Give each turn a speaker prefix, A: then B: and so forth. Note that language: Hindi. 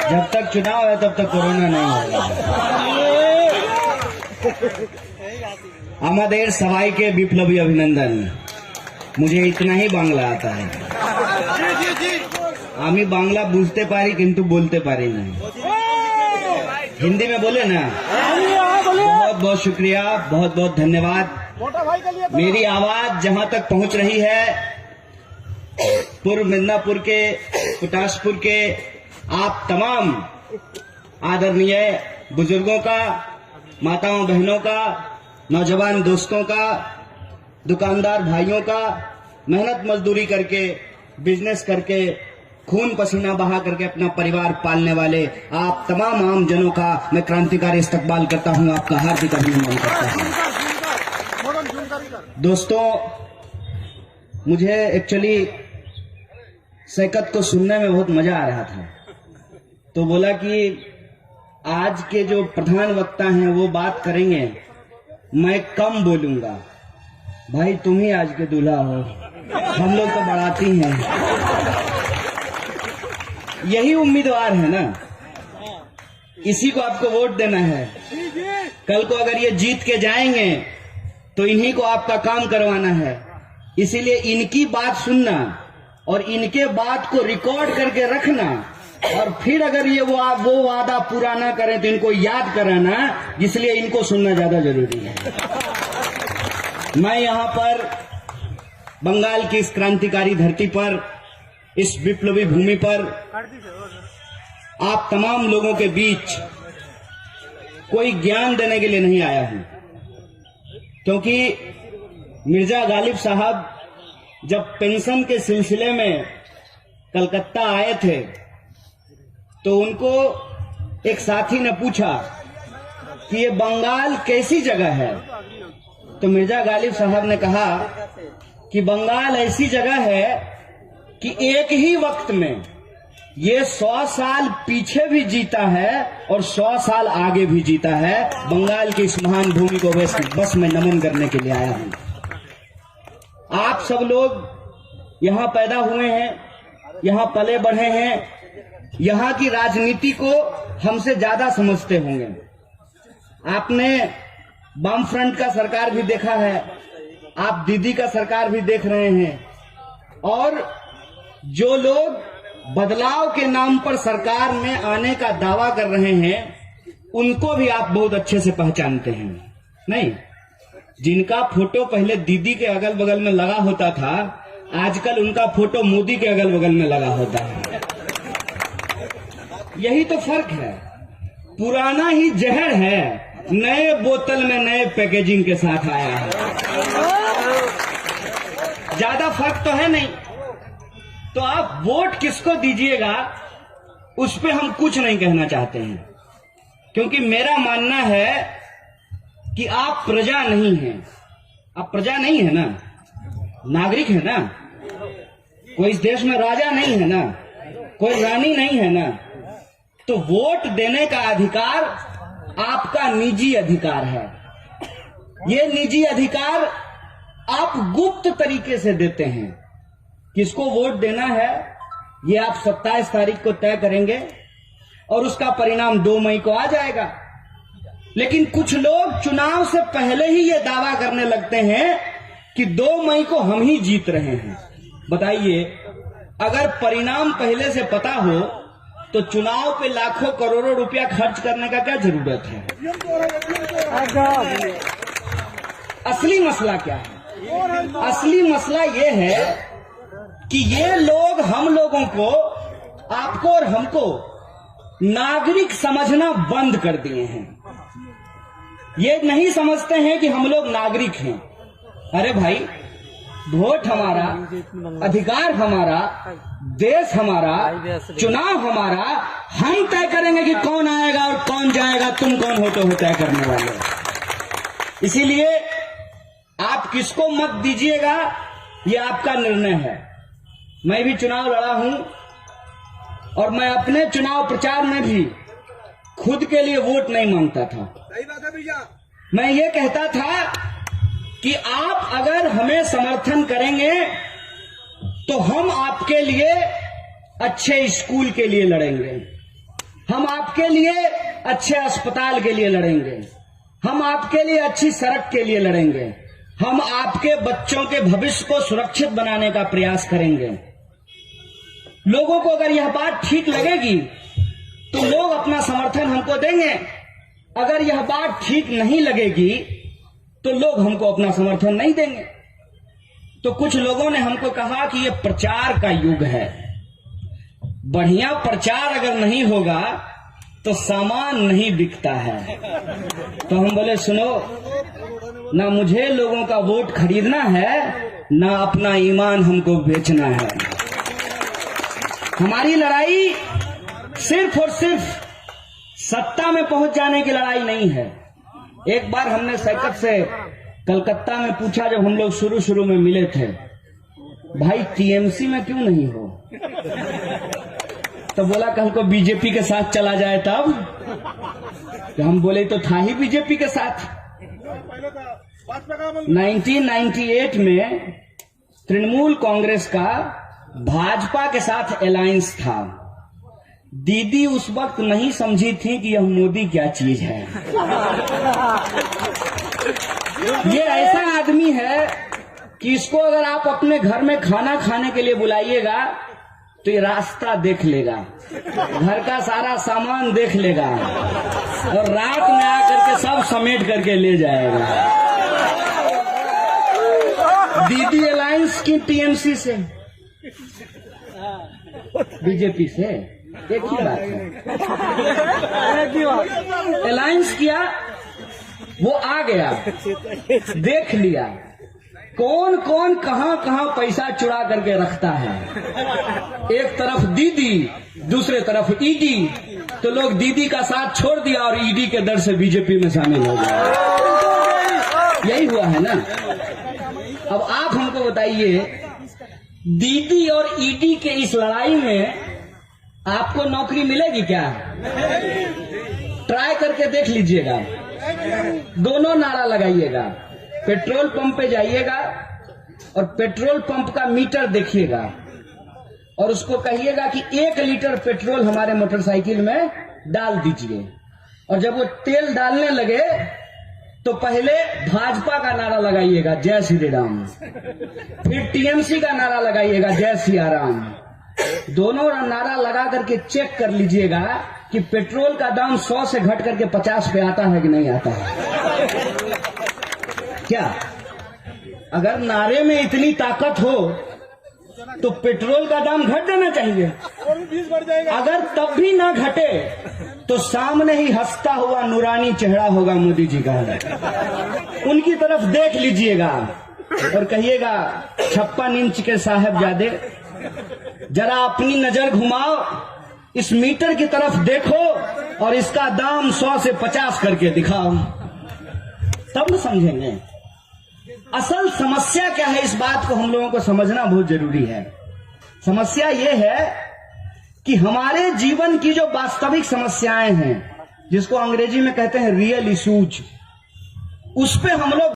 A: जब तक चुनाव है तब तक कोरोना नहीं होगा। আমাদের সবাইকে বিপ্লবী অভিনন্দন। मुझे इतना ही बांग्ला आता है। আমি বাংলা বুঝতে পারি কিন্তু বলতে পারি না। हिंदी में बोले ना। बहुत बहुत शुक्रिया, बहुत बहुत धन्यवाद। मेरी आवाज जहां तक पहुंच रही है, पूर्व मिदनापुर के, कुटासपुर के आप तमाम आदरणीय बुजुर्गों का, माताओं बहनों का, नौजवान दोस्तों का, दुकानदार भाइयों का, मेहनत मजदूरी करके, बिजनेस करके, खून पसीना बहा करके अपना परिवार पालने वाले आप तमाम आम जनों का मैं क्रांतिकारी इस्तकबाल करता हूं, आपका हार्दिक अभिनंदन करता हूं। दोस्तों, मुझे एक्चुअली सैकत को सुनने में बहुत मजा आ रहा था, तो बोला कि आज के जो प्रधान वक्ता हैं वो बात करेंगे, मैं कम बोलूंगा। भाई तुम ही आज के दूल्हा हो, हम लोग तो बढ़ाती हैं। यही उम्मीदवार है ना, इसी को आपको वोट देना है। कल को अगर ये जीत के जाएंगे तो इन्हीं को आपका काम करवाना है। इसीलिए इनकी बात सुनना और इनके बात को रिकॉर्ड करके रखना, और फिर अगर ये वो वादा पूरा ना करें तो इनको याद कराना, इसलिए इनको सुनना ज्यादा जरूरी है। मैं यहां पर बंगाल की इस क्रांतिकारी धरती पर, इस विप्लवी भूमि पर आप तमाम लोगों के बीच कोई ज्ञान देने के लिए नहीं आया हूं, क्योंकि मिर्जा गालिब साहब जब पेंशन के सिलसिले में कलकत्ता आए थे तो उनको एक साथी ने पूछा कि ये बंगाल कैसी जगह है, तो मिर्जा गालिब साहब ने कहा कि बंगाल ऐसी जगह है कि एक ही वक्त में ये 100 साल पीछे भी जीता है और 100 साल आगे भी जीता है। बंगाल की इस महान भूमि को बस मैं नमन करने के लिए आया हूं। आप सब लोग यहां पैदा हुए हैं, यहां पले बढ़े हैं, यहां की राजनीति को हमसे ज्यादा समझते होंगे। आपने वाम फ्रंट का सरकार भी देखा है, आप दीदी का सरकार भी देख रहे हैं, और जो लोग बदलाव के नाम पर सरकार में आने का दावा कर रहे हैं उनको भी आप बहुत अच्छे से पहचानते हैं। नहीं, जिनका फोटो पहले दीदी के अगल बगल में लगा होता था, आजकल उनका फोटो मोदी के अगल बगल में लगा होता है। यही तो फर्क है। पुराना ही जहर है, नए बोतल में नए पैकेजिंग के साथ आया है। ज्यादा फर्क तो है नहीं। तो आप वोट किसको दीजिएगा उस पे हम कुछ नहीं कहना चाहते हैं, क्योंकि मेरा मानना है कि आप प्रजा नहीं हैं। आप प्रजा नहीं है ना, नागरिक है ना, कोई इस देश में राजा नहीं है ना, कोई रानी नहीं है ना। तो वोट देने का अधिकार आपका निजी अधिकार है। ये निजी अधिकार आप गुप्त तरीके से देते हैं। किसको वोट देना है ये आप 27 तारीख को तय करेंगे और उसका परिणाम 2 मई को आ जाएगा। लेकिन कुछ लोग चुनाव से पहले ही ये दावा करने लगते हैं कि 2 मई को हम ही जीत रहे हैं। बताइए, अगर परिणाम पहले से पता हो तो चुनाव पे लाखों करोड़ों रुपया खर्च करने का क्या जरूरत है? असली मसला क्या है? असली मसला ये है कि ये लोग हम लोगों को, आपको और हमको नागरिक समझना बंद कर दिए हैं। ये नहीं समझते हैं कि हम लोग नागरिक हैं। अरे भाई, वोट हमारा, अधिकार हमारा, देश हमारा, चुनाव हमारा, हम तय करेंगे कि कौन आएगा और कौन जाएगा। तुम कौन हो तो तय करने वाले। इसीलिए आप किसको मत दीजिएगा ये आपका निर्णय है। मैं भी चुनाव लड़ा हूं और मैं अपने चुनाव प्रचार में भी खुद के लिए वोट नहीं मांगता था। मैं ये कहता था कि आप अगर हमें समर्थन करेंगे तो हम आपके लिए अच्छे स्कूल के लिए लड़ेंगे, हम आपके लिए अच्छे अस्पताल के लिए लड़ेंगे, हम आपके लिए अच्छी सड़क के लिए लड़ेंगे, हम आपके बच्चों के भविष्य को सुरक्षित बनाने का प्रयास करेंगे। लोगों को अगर यह बात ठीक लगेगी तो लोग अपना समर्थन हमको देंगे, अगर यह बात ठीक नहीं लगेगी तो लोग हमको अपना समर्थन नहीं देंगे। तो कुछ लोगों ने हमको कहा कि यह प्रचार का युग है, बढ़िया प्रचार अगर नहीं होगा तो सामान नहीं बिकता है। तो हम बोले सुनो, ना मुझे लोगों का वोट खरीदना है, ना अपना ईमान हमको बेचना है। हमारी लड़ाई सिर्फ और सिर्फ सत्ता में पहुंच जाने की लड़ाई नहीं है। एक बार हमने सैकत से कलकत्ता में पूछा, जब हम लोग शुरू में मिले थे, भाई टीएमसी में क्यों नहीं हो? तो बोला कल को बीजेपी के साथ चला जाए तब। तो हम बोले तो था ही बीजेपी के साथ। 1998 में तृणमूल कांग्रेस का भाजपा के साथ अलायंस था। दीदी उस वक्त नहीं समझी थी कि यह मोदी क्या चीज है। ये ऐसा आदमी है कि इसको अगर आप अपने घर में खाना खाने के लिए बुलाइएगा तो ये रास्ता देख लेगा, घर का सारा सामान देख लेगा और रात में आकर के सब समेट करके ले जाएगा। दीदी अलायंस की टीएमसी से, बीजेपी से एक ही बात है। अलायंस किया, वो आ गया, देख लिया कौन कौन कहां कहां पैसा चुरा करके रखता है। एक तरफ दीदी, दूसरे तरफ ईडी। तो लोग दीदी का साथ छोड़ दिया और ईडी के डर से बीजेपी में शामिल हो गए। यही हुआ है ना। अब आप हमको बताइए, दीदी और ईडी के इस लड़ाई में आपको नौकरी मिलेगी क्या? ट्राई करके देख लीजिएगा। दोनों नारा लगाइएगा, पेट्रोल पंप पे जाइएगा और पेट्रोल पंप का मीटर देखिएगा और उसको कहिएगा कि 1 लीटर पेट्रोल हमारे मोटरसाइकिल में डाल दीजिए। और जब वो तेल डालने लगे तो पहले भाजपा का नारा लगाइएगा, जय श्री राम। फिर टीएमसी का नारा लगाइएगा, जय सिया राम। दोनों नारा लगा करके चेक कर लीजिएगा कि पेट्रोल का दाम 100 से घट करके 50 पे आता है कि नहीं आता है। क्या अगर नारे में इतनी ताकत हो तो पेट्रोल का दाम घट जाना चाहिए। अगर तब भी ना घटे तो सामने ही हंसता हुआ नूरानी चेहरा होगा मोदी जी का। उनकी तरफ देख लीजिएगा और कहिएगा, 56 इंच के साहबजादे, जरा अपनी नजर घुमाओ, इस मीटर की तरफ देखो और इसका दाम 100 से 50 करके दिखाओ, तब न समझेंगे असल समस्या क्या है। इस बात को हम लोगों को समझना बहुत जरूरी है। समस्या ये है कि हमारे जीवन की जो वास्तविक समस्याएं हैं, जिसको अंग्रेजी में कहते हैं रियल इश्यूज, उस पे हम लोग